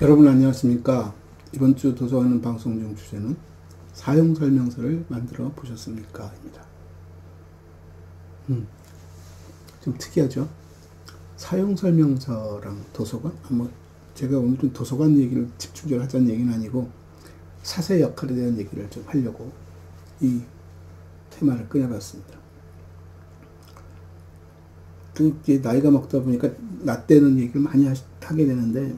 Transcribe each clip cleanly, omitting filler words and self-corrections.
여러분 안녕하십니까? 이번 주 도서관은 방송 중 주제는 사용설명서를 만들어 보셨습니까? 입니다. 좀 특이하죠? 사용설명서랑 도서관? 제가 오늘은 도서관 얘기를 집중적으로 하자는 얘기는 아니고 사세 역할에 대한 얘기를 좀 하려고 이 테마를 꺼내봤습니다. 이제 나이가 먹다 보니까 나 때는 얘기를 많이 하게 되는데,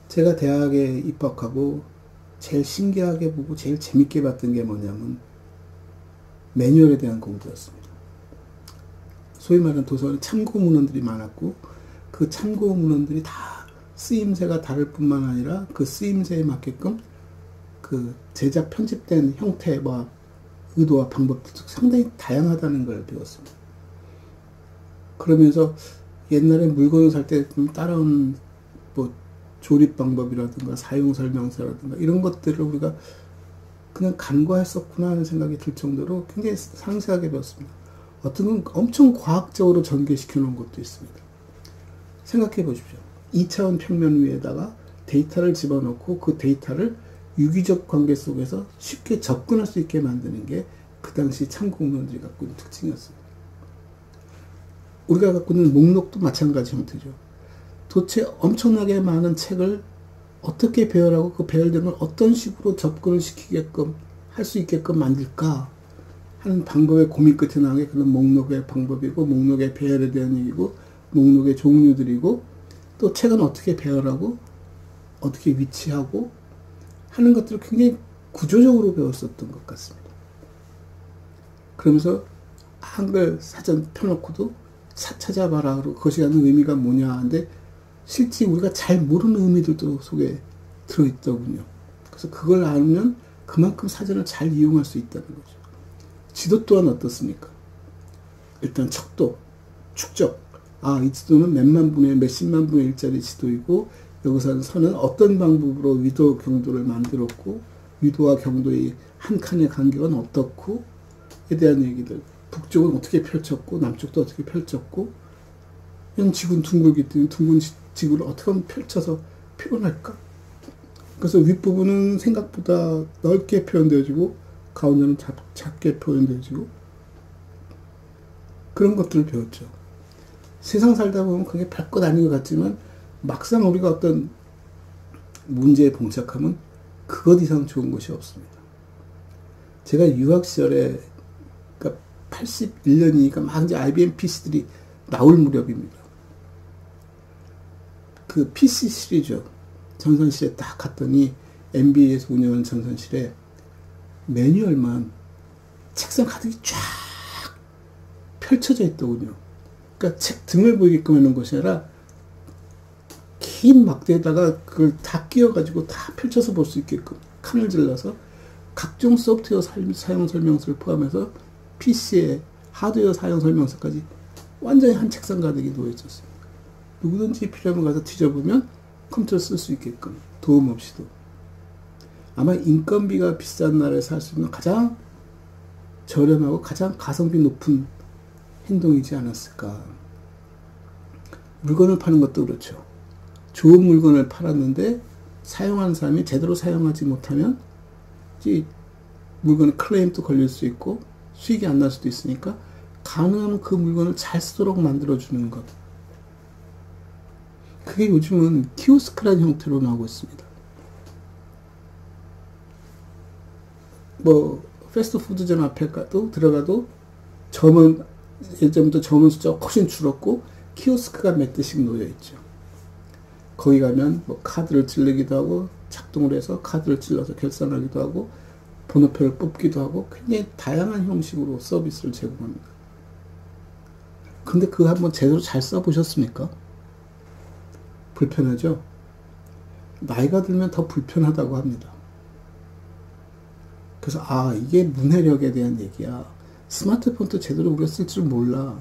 제가 대학에 입학하고 제일 신기하게 보고 제일 재밌게 봤던 게 뭐냐면 매뉴얼에 대한 공부였습니다. 소위 말하는 도서관에 참고 문헌들이 많았고, 그 참고 문헌들이 다 쓰임새가 다를 뿐만 아니라 그 쓰임새에 맞게끔 그 제작 편집된 형태와 의도와 방법도 상당히 다양하다는 걸 배웠습니다. 그러면서 옛날에 물건을 살 때 따라온 조립 방법이라든가 사용 설명서라든가 이런 것들을 우리가 그냥 간과했었구나 하는 생각이 들 정도로 굉장히 상세하게 배웠습니다. 어떤 건 엄청 과학적으로 전개시켜 놓은 것도 있습니다. 생각해 보십시오. 2차원 평면 위에다가 데이터를 집어넣고 그 데이터를 유기적 관계 속에서 쉽게 접근할 수 있게 만드는 게 그 당시 참고문헌들이 갖고 있는 특징이었습니다. 우리가 갖고 있는 목록도 마찬가지 형태죠. 도대체 엄청나게 많은 책을 어떻게 배열하고 그 배열되면 어떤 식으로 접근을 시키게끔 할 수 있게끔 만들까 하는 방법의 고민 끝에 나온 게 그런 목록의 방법이고, 목록의 배열에 대한 얘기고, 목록의 종류들이고, 또 책은 어떻게 배열하고 어떻게 위치하고 하는 것들을 굉장히 구조적으로 배웠었던 것 같습니다. 그러면서 한글 사전 펴놓고도 찾아봐라 그러고 그것이 하는 의미가 뭐냐 하는데, 실제 우리가 잘 모르는 의미들도 속에 들어있더군요. 그래서 그걸 알면 그만큼 사전을 잘 이용할 수 있다는 거죠. 지도 또한 어떻습니까? 일단 척도, 축적. 이 지도는 몇만 분의 몇십만 분의 1짜리 지도이고, 여기서 선은 어떤 방법으로 위도 경도를 만들었고, 위도와 경도의 한 칸의 간격은 어떻고, 에 대한 얘기들. 북쪽은 어떻게 펼쳤고, 남쪽도 어떻게 펼쳤고, 그냥 지구는 둥글기 때문에 둥근 지구를 어떻게 하면 펼쳐서 표현할까? 그래서 윗부분은 생각보다 넓게 표현되어지고, 가운데는 작게 표현되어지고, 그런 것들을 배웠죠. 세상 살다 보면 그게 별것 아닌 것 같지만, 막상 우리가 어떤 문제에 봉착하면 그것 이상 좋은 것이 없습니다. 제가 유학 시절에, 그러니까 81년이니까 막 이제 IBM PC들이 나올 무렵입니다. 그 PC 시리즈 전선실에 딱 갔더니 MBA에서 운영하는 전선실에 매뉴얼만 책상 가득이 쫙 펼쳐져 있더군요. 그러니까 책 등을 보이게끔 하는 것이 아니라 긴 막대에다가 그걸 다 끼워가지고 다 펼쳐서 볼 수 있게끔 칸을 질러서 각종 소프트웨어 사용 설명서를 포함해서 PC의 하드웨어 사용 설명서까지 완전히 한 책상 가득이 놓여 있었습니다. 누구든지 필요하면 가서 뒤져보면 컴퓨터를 쓸 수 있게끔 도움 없이도. 아마 인건비가 비싼 나라에서 할 수 있는 가장 저렴하고 가장 가성비 높은 행동이지 않았을까. 물건을 파는 것도 그렇죠. 좋은 물건을 팔았는데 사용하는 사람이 제대로 사용하지 못하면 이 물건에 클레임도 걸릴 수 있고 수익이 안 날 수도 있으니까 가능하면 그 물건을 잘 쓰도록 만들어주는 것. 그게 요즘은 키오스크라는 형태로 나오고 있습니다. 패스트푸드점 앞에 들어가도 점은, 예전부터 점은 숫자가 훨씬 줄었고, 키오스크가 몇 대씩 놓여있죠. 거기 가면 카드를 찔르기도 하고, 작동을 해서 카드를 찔러서 결산하기도 하고, 번호표를 뽑기도 하고, 굉장히 다양한 형식으로 서비스를 제공합니다. 근데 그거 한번 제대로 잘 써보셨습니까? 불편하죠? 나이가 들면 더 불편하다고 합니다. 그래서 이게 문해력에 대한 얘기야. 스마트폰도 제대로 우리가 쓸 줄 몰라.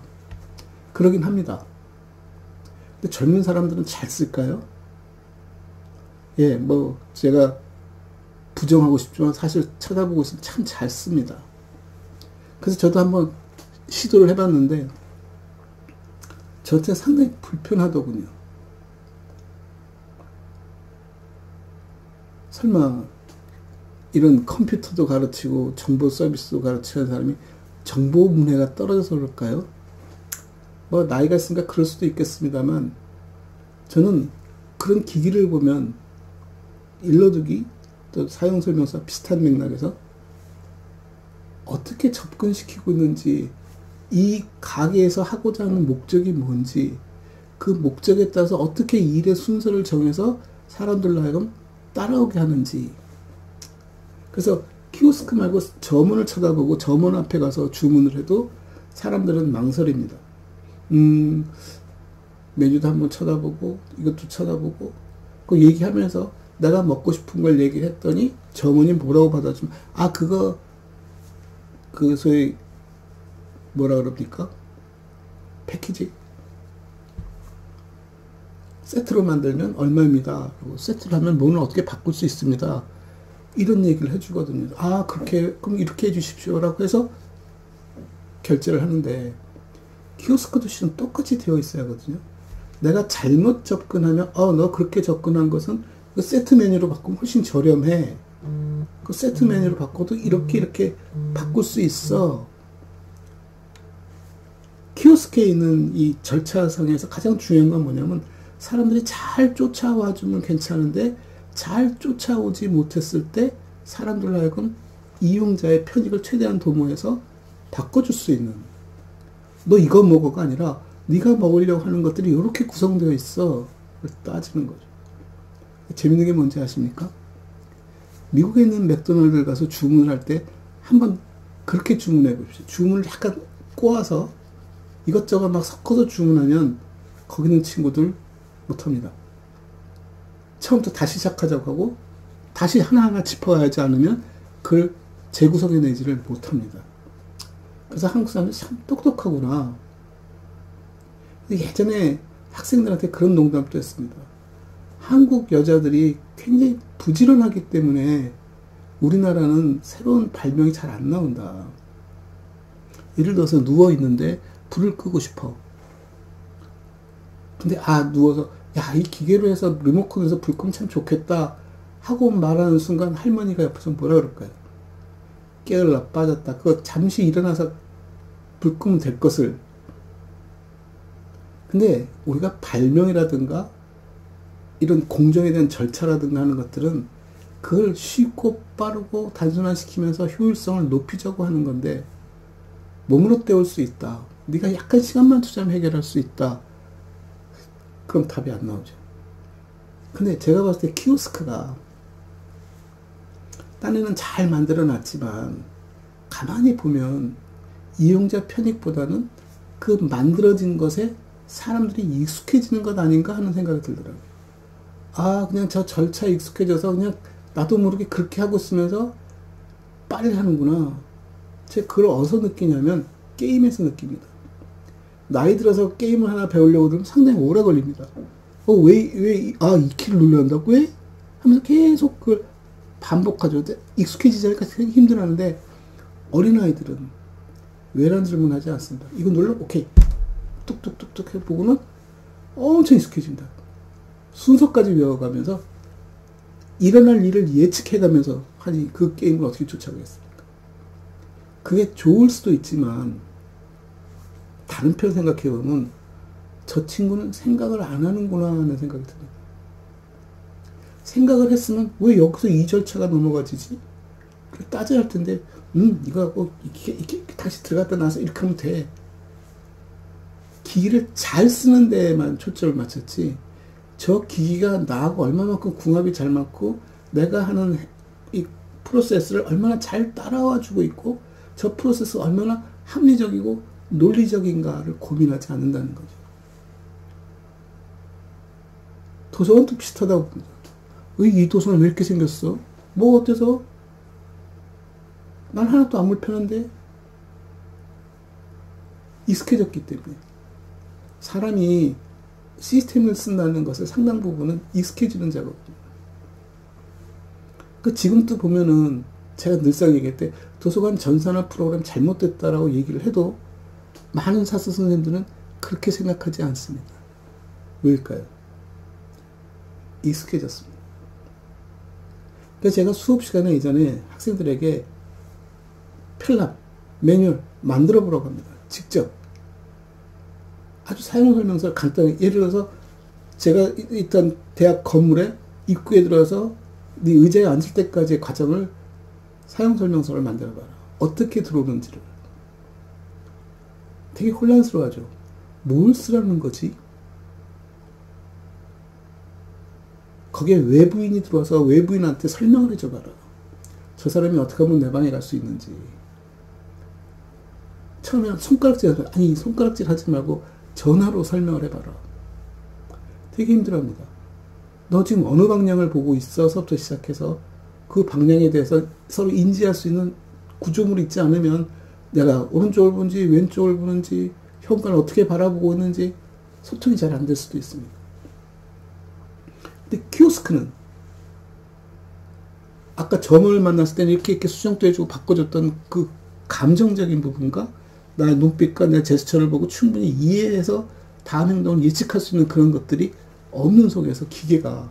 그러긴 합니다. 근데 젊은 사람들은 잘 쓸까요? 예, 제가 부정하고 싶지만 사실 쳐다보고 있으면 참 잘 씁니다. 그래서 저도 한번 시도를 해봤는데 저한테 상당히 불편하더군요. 설마 이런 컴퓨터도 가르치고 정보 서비스도 가르치는 사람이 정보 문해가 떨어져서 그럴까요? 뭐 나이가 있으니까 그럴 수도 있겠습니다만 저는 그런 기기를 보면 일러두기 또 사용설명서 비슷한 맥락에서 어떻게 접근시키고 있는지, 이 가게에서 하고자 하는 목적이 뭔지, 그 목적에 따라서 어떻게 일의 순서를 정해서 사람들로 하여금 따라오게 하는지. 그래서 키오스크 말고 점원을 쳐다보고 점원 앞에 가서 주문을 해도 사람들은 망설입니다. 메뉴도 한번 쳐다보고 이것도 쳐다보고 그 얘기하면서 내가 먹고 싶은 걸 얘기했더니 점원이 뭐라고 받아주면 그거 그 소위 뭐라 그럽니까? 패키지 세트로 만들면 얼마입니다. 그리고 세트를 하면 뭐는 어떻게 바꿀 수 있습니다. 이런 얘기를 해주거든요. 그렇게 그럼 이렇게 해주십시오라고 해서 결제를 하는데 키오스크도 실은 똑같이 되어 있어야 하거든요. 내가 잘못 접근하면 너 그렇게 접근한 것은 그 세트 메뉴로 바꾸면 훨씬 저렴해. 그 세트 메뉴로 바꿔도 이렇게 바꿀 수 있어. 키오스크에 있는 이 절차상에서 가장 중요한 건 뭐냐면 사람들이 잘 쫓아와 주면 괜찮은데 잘 쫓아오지 못했을 때 사람들로 하여금 이용자의 편익을 최대한 도모해서 바꿔줄 수 있는, 너 이거 먹어가 아니라 네가 먹으려고 하는 것들이 이렇게 구성되어 있어 따지는 거죠. 재밌는 게 뭔지 아십니까? 미국에 있는 맥도날드 가서 주문을 할 때 한번 그렇게 주문해 봅시다. 주문을 약간 꼬아서 이것저것 막 섞어서 주문하면 거기 있는 친구들 못합니다. 처음부터 다시 시작하자고 하고 다시 하나하나 짚어가지 않으면 그걸 재구성해내지를 못합니다. 그래서 한국 사람들이 참 똑똑하구나. 예전에 학생들한테 그런 농담도 했습니다. 한국 여자들이 굉장히 부지런하기 때문에 우리나라는 새로운 발명이 잘 안 나온다. 예를 들어서 누워있는데 불을 끄고 싶어. 근데 누워서 이 기계로 해서 리모컨에서 불 끄면 참 좋겠다 하고 말하는 순간 할머니가 옆에서 뭐라 그럴까요? 깨어라 빠졌다. 그거 잠시 일어나서 불 끄면 될 것을. 근데 우리가 발명이라든가 이런 공정에 대한 절차라든가 하는 것들은 그걸 쉽고 빠르고 단순화시키면서 효율성을 높이자고 하는 건데 몸으로 때울 수 있다. 네가 약간 시간만 투자하면 해결할 수 있다. 그럼 답이 안 나오죠. 근데 제가 봤을 때 키오스크가 딴에는 잘 만들어 놨지만 가만히 보면 이용자 편익보다는 그 만들어진 것에 사람들이 익숙해지는 것 아닌가 하는 생각이 들더라고요. 그냥 저 절차에 익숙해져서 그냥 나도 모르게 그렇게 하고 있으면서 빨리 하는구나. 제가 그걸 어디서 느끼냐면 게임에서 느낍니다. 나이 들어서 게임을 하나 배우려고 그러면 상당히 오래 걸립니다. 이 키를 눌러야 한다고? 왜? 하면서 계속 그걸 반복하죠. 익숙해지자니까 되게 힘들어하는데 어린아이들은 왜라는 질문 하지 않습니다. 이거 눌러? 오케이. 뚝뚝뚝뚝 해보고는 엄청 익숙해진다. 순서까지 외워가면서 일어날 일을 예측해가면서 하니 그 게임을 어떻게 쫓아가겠습니까? 그게 좋을 수도 있지만 다른 편 생각해보면 저 친구는 생각을 안 하는구나 하는 생각이 듭니다. 생각을 했으면 왜 여기서 이 절차가 넘어가지지? 따져야 할 텐데 이거 하고 이렇게 다시 들어갔다 나서 이렇게 하면 돼. 기기를 잘 쓰는 데에만 초점을 맞췄지 저 기기가 나하고 얼마만큼 궁합이 잘 맞고 내가 하는 이 프로세스를 얼마나 잘 따라와 주고 있고 저 프로세스가 얼마나 합리적이고 논리적인가를 고민하지 않는다는 거죠. 도서관도 비슷하다고 봅니다. 이 도서관 왜 이렇게 생겼어? 뭐 어때서? 난 하나도 안 불편한데? 익숙해졌기 때문에. 사람이 시스템을 쓴다는 것을 상당 부분은 익숙해지는 작업입니다. 지금도 보면은 제가 늘상 얘기할 때 도서관 전산화 프로그램 잘못됐다라고 얘기를 해도 많은 사서 선생님들은 그렇게 생각하지 않습니다. 왜일까요? 익숙해졌습니다. 그래서 제가 수업 시간에 예전에 학생들에게 편람, 매뉴얼 만들어 보라고 합니다. 직접. 아주 사용 설명서를 간단히, 예를 들어서 제가 있던 대학 건물에 입구에 들어서 네 의자에 앉을 때까지의 과정을 사용 설명서를 만들어 봐라. 어떻게 들어오는지를. 되게 혼란스러워하죠. 뭘 쓰라는 거지? 거기에 외부인이 들어와서 외부인한테 설명을 해줘봐라. 저 사람이 어떻게 하면 내 방에 갈 수 있는지. 처음에 손가락질, 아니, 손가락질 하지 말고 전화로 설명을 해봐라. 되게 힘들어합니다. 너 지금 어느 방향을 보고 있어서부터 시작해서 그 방향에 대해서 서로 인지할 수 있는 구조물이 있지 않으면 내가 오른쪽을 보는지 왼쪽을 보는지 현관을 어떻게 바라보고 있는지 소통이 잘 안 될 수도 있습니다. 근데 키오스크는 아까 점을 만났을 때는 이렇게 수정도 해주고 바꿔줬던 그 감정적인 부분과 나의 눈빛과 내 제스처를 보고 충분히 이해해서 다음 행동을 예측할 수 있는 그런 것들이 없는 속에서 기계가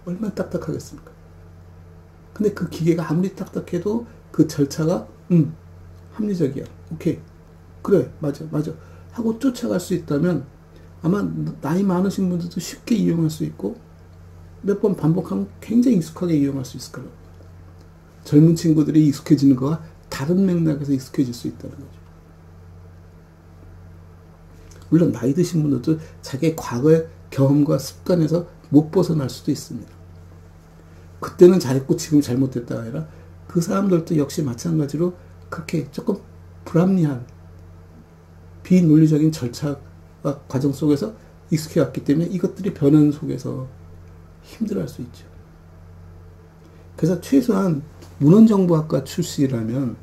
얼마나 딱딱하겠습니까? 근데 그 기계가 아무리 딱딱해도 그 절차가 합리적이야. 오케이. 그래. 맞아. 하고 쫓아갈 수 있다면 아마 나이 많으신 분들도 쉽게 이용할 수 있고 몇 번 반복하면 굉장히 익숙하게 이용할 수 있을 거라고. 젊은 친구들이 익숙해지는 거와 다른 맥락에서 익숙해질 수 있다는 거죠. 물론 나이 드신 분들도 자기의 과거의 경험과 습관에서 못 벗어날 수도 있습니다. 그때는 잘했고 지금 잘못됐다가 아니라 그 사람들도 역시 마찬가지로 그렇게 조금 불합리한 비논리적인 절차와 과정 속에서 익숙해 왔기 때문에 이것들이 변하는 속에서 힘들어할 수 있죠. 그래서 최소한 문헌정보학과 출신이라면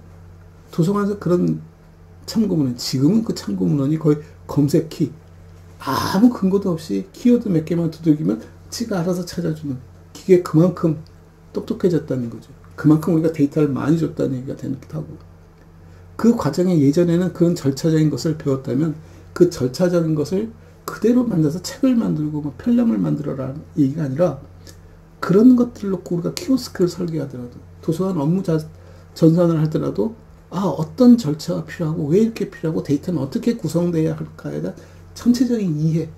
도서관에서 그런 참고문헌, 지금은 그 참고문헌이 거의 검색키, 아무 근거도 없이 키워드 몇 개만 두들기면 지가 알아서 찾아주는, 기계 그만큼 똑똑해졌다는 거죠. 그만큼 우리가 데이터를 많이 줬다는 얘기가 되기도 하고, 그 과정에 예전에는 그런 절차적인 것을 배웠다면 그 절차적인 것을 그대로 만들어서 책을 만들고 뭐 편람을 만들어라는 얘기가 아니라, 그런 것들을 놓고 우리가 키오스크를 설계하더라도, 도서관 업무 전산을 하더라도 어떤 절차가 필요하고 왜 이렇게 필요하고 데이터는 어떻게 구성되어야 할까에 대한 전체적인 이해,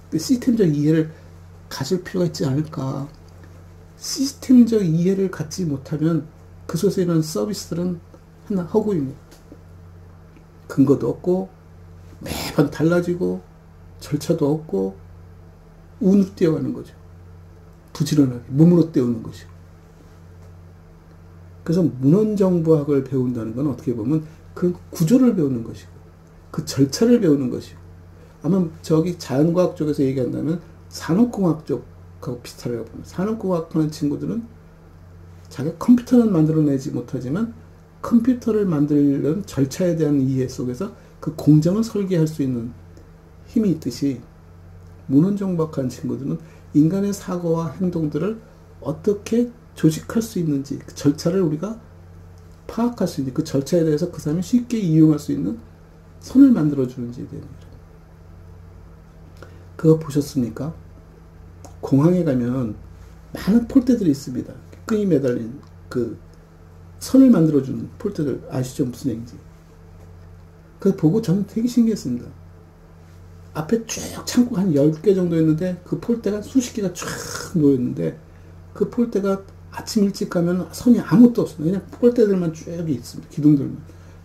그 시스템적 이해를 가질 필요가 있지 않을까. 시스템적 이해를 갖지 못하면 그 속에서 이런 서비스들은 하나 허구입니다. 근거도 없고 매번 달라지고 절차도 없고 운으로 뛰어가는 거죠. 부지런하게 몸으로 때우는 것이고. 그래서 문헌정보학을 배운다는 건 어떻게 보면 그 구조를 배우는 것이고 그 절차를 배우는 것이고, 아마 저기 자연과학 쪽에서 얘기한다면 산업공학 쪽하고 비슷하다고 봅니다. 산업공학 하는 친구들은 자기가 컴퓨터는 만들어내지 못하지만 컴퓨터를 만들려는 절차에 대한 이해 속에서 그 공정을 설계할 수 있는 힘이 있듯이, 문헌정보학 하는 친구들은 인간의 사고와 행동들을 어떻게 조직할 수 있는지, 그 절차를 우리가 파악할 수 있는지, 그 절차에 대해서 그 사람이 쉽게 이용할 수 있는 선을 만들어주는지에 대한 거죠. 그거 보셨습니까? 공항에 가면 많은 폴대들이 있습니다. 끈이 매달린 그 선을 만들어주는 폴대들 아시죠? 무슨 얘기인지. 그거 보고 저는 되게 신기했습니다. 앞에 쭉 창고가 한 10개 정도 있는데 그 폴대가 수십 개가 쫙 놓였는데, 그 폴대가 아침 일찍 가면 선이 아무것도 없어요. 그냥 폴대들만 쭉 있습니다. 기둥들만.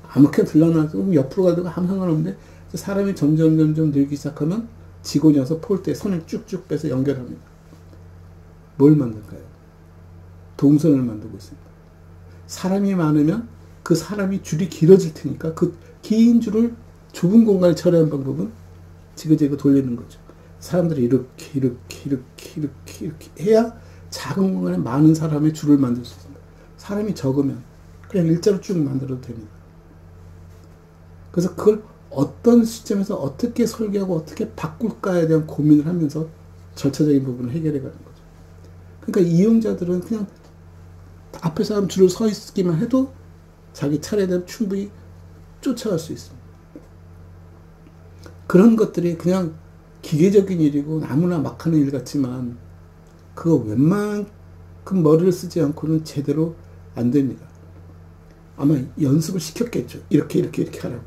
아무렇게나 들러놔도 옆으로 가도 아무 상관없는데, 사람이 점점 늘기 시작하면 직원이 와서 폴대에 선을 쭉쭉 빼서 연결합니다. 뭘 만들까요? 동선을 만들고 있습니다. 사람이 많으면 그 사람이 줄이 길어질 테니까 그 긴 줄을 좁은 공간에 처리하는 방법은 지그재그 돌리는 거죠. 사람들이 이렇게 해야 작은 공간에 많은 사람의 줄을 만들 수 있습니다. 사람이 적으면 그냥 일자로 쭉 만들어도 됩니다. 그래서 그걸 어떤 시점에서 어떻게 설계하고 어떻게 바꿀까에 대한 고민을 하면서 절차적인 부분을 해결해 가는 거죠. 그러니까 이용자들은 그냥 앞에 사람 줄을 서 있기만 해도 자기 차례에 대한 충분히 쫓아갈 수 있습니다. 그런 것들이 그냥 기계적인 일이고 아무나 막 하는 일 같지만, 그거 웬만한 그럼 머리를 쓰지 않고는 제대로 안 됩니다. 아마 연습을 시켰겠죠. 이렇게 하라고.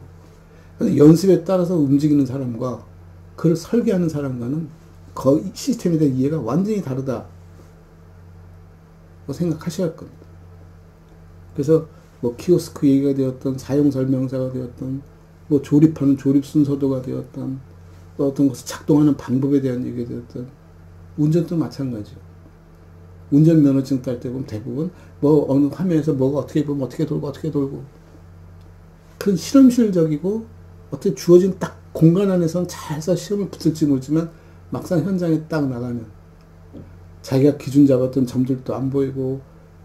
연습에 따라서 움직이는 사람과 그걸 설계하는 사람과는 거의 시스템에 대한 이해가 완전히 다르다고 생각하셔야 할 겁니다. 그래서 뭐 키오스크 얘기가 되었던, 사용 설명서가 되었던, 뭐 조립하는 조립 순서도가 되었던, 또 어떤 것을 작동하는 방법에 대한 얘기가 되었던, 운전도 마찬가지예요. 운전면허증 딸 때 보면 대부분 뭐 어느 화면에서 뭐가 어떻게 보면 어떻게 돌고 그런 실험실적이고 어떻게 주어진 딱 공간 안에서는 잘 해서 시험을 붙을지 모르지만 막상 현장에 딱 나가면 자기가 기준 잡았던 점들도 안 보이고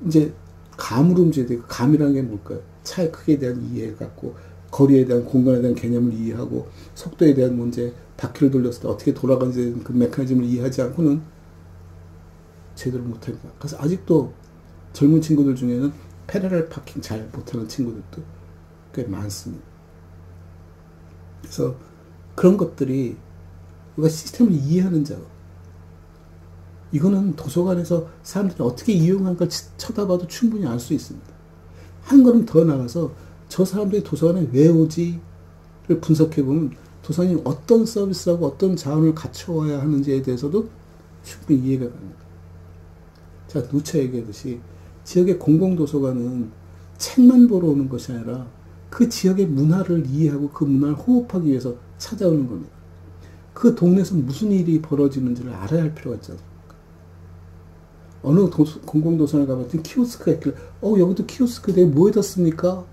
이제 감으로 움직여야 되고, 감이라는 게 뭘까요? 차의 크기에 대한 이해를 갖고 거리에 대한 공간에 대한 개념을 이해하고 속도에 대한 문제, 바퀴를 돌렸을 때 어떻게 돌아가는지 그 메커니즘을 이해하지 않고는 제대로 못합니다. 그래서 아직도 젊은 친구들 중에는 패러럴 파킹 잘 못하는 친구들도 꽤 많습니다. 그래서 그런 것들이 우리가 시스템을 이해하는 작업, 이거는 도서관에서 사람들이 어떻게 이용한 걸 쳐다봐도 충분히 알 수 있습니다. 한 걸음 더 나가서 저 사람들이 도서관에 왜 오지를 분석해보면 도서관이 어떤 서비스하고 어떤 자원을 갖춰와야 하는지에 대해서도 충분히 이해가 갑니다. 자, 누차 얘기하듯이 지역의 공공도서관은 책만 보러 오는 것이 아니라 그 지역의 문화를 이해하고 그 문화를 호흡하기 위해서 찾아오는 겁니다. 그 동네에서 무슨 일이 벌어지는지를 알아야 할 필요가 있지 않습니까? 어느 공공도서관에 가봤더니 키오스크가 있길래 여기도 키오스크 내가 뭐에다 씁니까?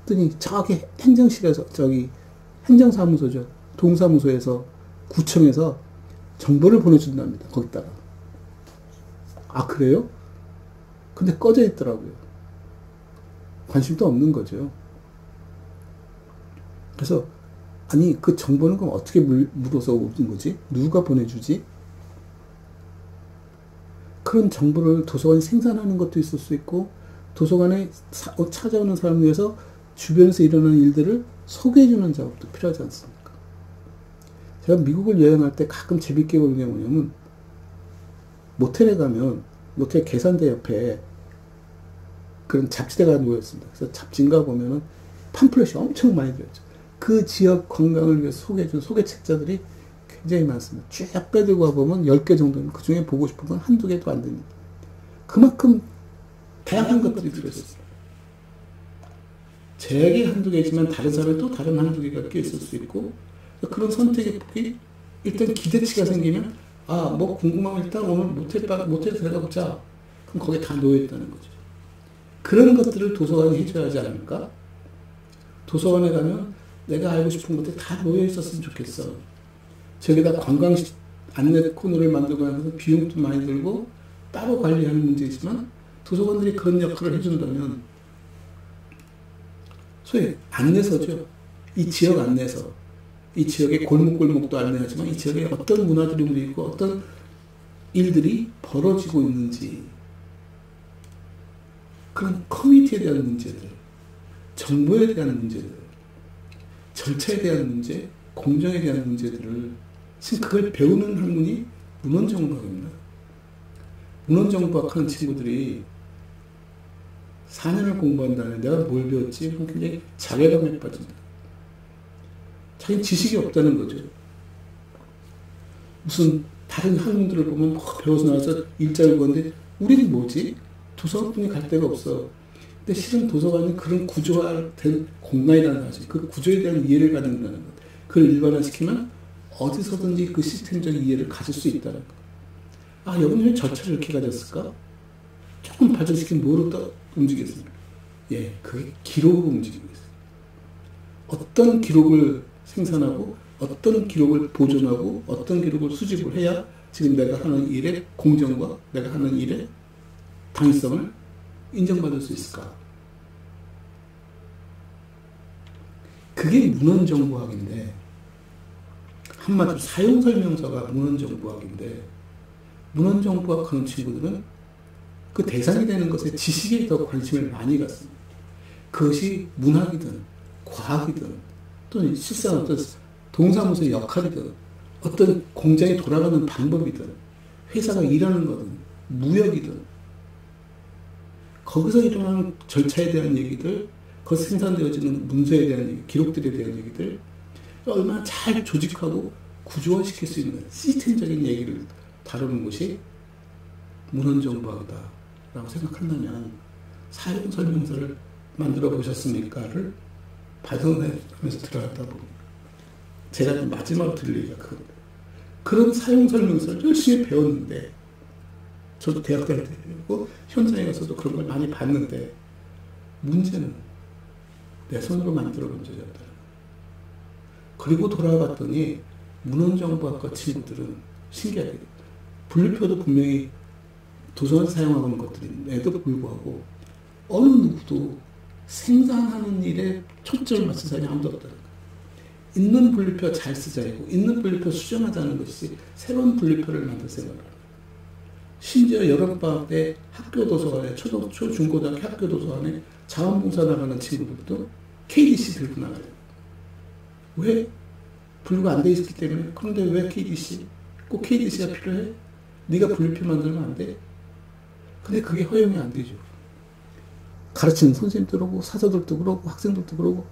했더니 저기 행정실에서, 저기 행정사무소죠. 동사무소에서, 구청에서 정보를 보내준답니다. 거기다가. 아, 그래요? 근데 꺼져 있더라고요. 관심도 없는 거죠. 그래서 아니 그 정보는 그럼 어떻게 물어서 오는 거지? 누가 보내주지? 그런 정보를 도서관이 생산하는 것도 있을 수 있고, 도서관에 찾아오는 사람을 위해서 주변에서 일어나는 일들을 소개해주는 작업도 필요하지 않습니까? 제가 미국을 여행할 때 가끔 재밌게 보는 게 뭐냐면, 모텔에 가면 모텔 계산대 옆에 그런 잡지대가 놓여 있습니다. 그래서 잡지인가 보면은 팜플렛이 엄청 많이 들어있죠. 그 지역 관광을 위해서 소개해준 소개책자들이 굉장히 많습니다. 쭉 빼들고 와보면 10개 정도는 그 중에 보고 싶은 건 한두 개도 안 됩니다. 그만큼 다양한 것들이 들어있습니다. 제 얘기 한두 개지만 다른 사람이 또 다른 한두 개가 껴있을 수 있고, 그런 선택의 폭이 일단 기대치가 생기면 뭐 궁금하면 일단 오늘 모텔 들어가 보자. 그럼 거기에 다 놓여있다는 거죠. 그런 것들을 도서관이 해줘야 하지 않을까? 도서관에 가면 내가 알고 싶은 것들이 다 놓여있었으면 좋겠어. 저기다 관광 안내 코너를 만들고 하면서 비용도 많이 들고 따로 관리하는 문제이지만, 도서관들이 그런 역할을 해준다면, 소위 안내서죠. 이 지역 안내서. 이 지역의 골목골목도 안내하지만 이 지역에 어떤 문화들이 움직이고 어떤 일들이 벌어지고 있는지, 그런 커뮤니티에 대한 문제들, 정보에 대한 문제들, 절차에 대한 문제, 공정에 대한 문제들을 지금 그걸 배우는 학문이 문헌정보학입니다. 문헌정보학 하는 친구들이 4년을 공부한다면 내가 뭘 배웠지? 굉장히 자괴감에 빠집니다. 자기 지식이 없다는 거죠. 무슨 다른 학문들을 보면 배워서 나와서 일자를 보는데 우리는 뭐지? 도서관뿐이 갈 데가 없어. 근데 실은 도서관은 그런 구조화된 공간이라는 거죠. 그 구조에 대한 이해를 갖는다는 것. 그걸 일반화시키면 어디서든지 그 시스템적인 이해를 가질 수 있다는 것. 여기는 왜 절차를 이렇게 가졌을까? 조금 발전시킨 뭐로 또 움직였습니까? 그게 기록으로 움직이고 있어요. 어떤 기록을 생산하고 어떤 기록을 보존하고 어떤 기록을 수집을 해야 지금 내가 하는 일의 공정과 내가 하는 일의 당위성을 인정받을 수 있을까? 그게 문헌정보학인데, 한마디로 사용설명서가 문헌정보학인데, 문헌정보학 하는 친구들은 그 대상이 되는 것에 지식에 더 관심을 많이 갖습니다. 그것이 문학이든 과학이든 또는 실상 어떤 동사무소의 역할이든 어떤 공장이 돌아가는 방법이든 회사가 일하는 거든 무역이든 거기서 일어나는 절차에 대한 얘기들, 거기서 생산되어지는 문서에 대한 얘기, 기록들에 대한 얘기들, 얼마나 잘 조직하고 구조화시킬 수 있는 시스템적인 얘기를 다루는 것이 문헌정보학이다라고 생각한다면 사용 설명서를 만들어 보셨습니까?를 반성하면서 들어갔다 보고 제가 마지막으로 들을 얘기가 그겁니다. 그런 사용 설명서를 열심히 배웠는데 저도 대학 다닐 때 배우고 현장에 가서도 그런 걸 많이 봤는데 문제는 내 손으로 만들어 본 적이 없다는 거예요. 그리고 돌아봤더니 문헌정보학과 친구들은 신기하게 분류표도 분명히 도서관에서 사용하고 있는 것들인데도 불구하고 어느 누구도 생산하는 일에 초점을 맞춘 사람이 아무도 없다는 거예요. 있는 분류표 잘 쓰자이고 있는 분류표 수정하자는 것이 새로운 분류표를 만들 생각을 합니다. 심지어 여름방학 때 학교 도서관에 중고등학교 학교 도서관에 자원봉사 나가는 친구들도 KDC 들고 나가요. 왜? 분류가 안 돼 있기 때문에. 그런데 왜 KDC? 꼭 KDC가 필요해? 네가 분류표 만들면 안 돼? 근데 그게 허용이 안 되죠. 가르치는 선생님도 그러고 사서들도 그러고 학생들도 그러고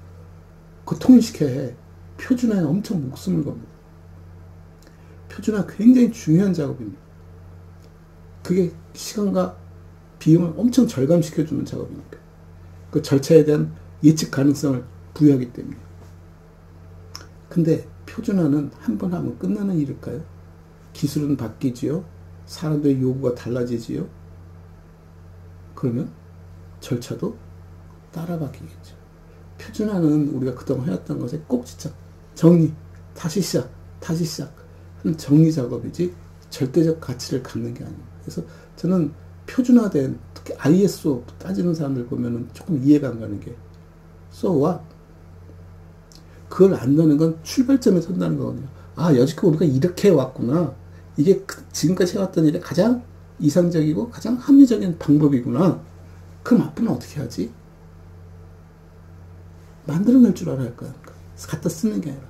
그거 통일시켜야 해. 표준화에 엄청 목숨을 겁니다. 표준화 굉장히 중요한 작업입니다. 그게 시간과 비용을 엄청 절감시켜주는 작업이니까. 그 절차에 대한 예측 가능성을 부여하기 때문에. 근데 표준화는 한 번 하면 끝나는 일일까요? 기술은 바뀌지요. 사람들의 요구가 달라지지요. 그러면 절차도 따라 바뀌겠죠. 표준화는 우리가 그동안 해왔던 것에 꼭지점, 정리, 다시 시작 하는 정리 작업이지 절대적 가치를 갖는 게 아닙니다. 그래서 저는 표준화된, 특히 ISO 따지는 사람들 보면은 조금 이해가 안 가는 게 so what? 그걸 안다는 건 출발점에 선다는 거거든요. 아, 여지껏 우리가 이렇게 해왔구나. 이게 지금까지 해왔던 일에 가장 이상적이고 가장 합리적인 방법이구나. 그럼 앞으로는 어떻게 하지? 만들어낼 줄 알아야 할 거야. 갖다 쓰는 게 아니라.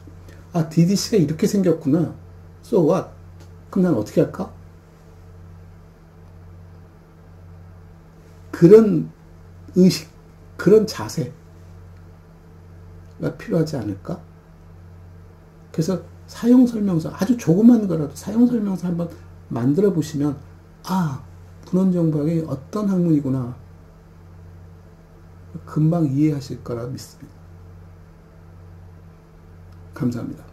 아, DDC가 이렇게 생겼구나. So what? 그럼 난 어떻게 할까? 그런 의식, 그런 자세가 필요하지 않을까? 그래서 사용설명서, 아주 조그만 거라도 사용설명서 한번 만들어 보시면, 아, 문헌정보학이 어떤 학문이구나. 금방 이해하실 거라 믿습니다. 감사합니다.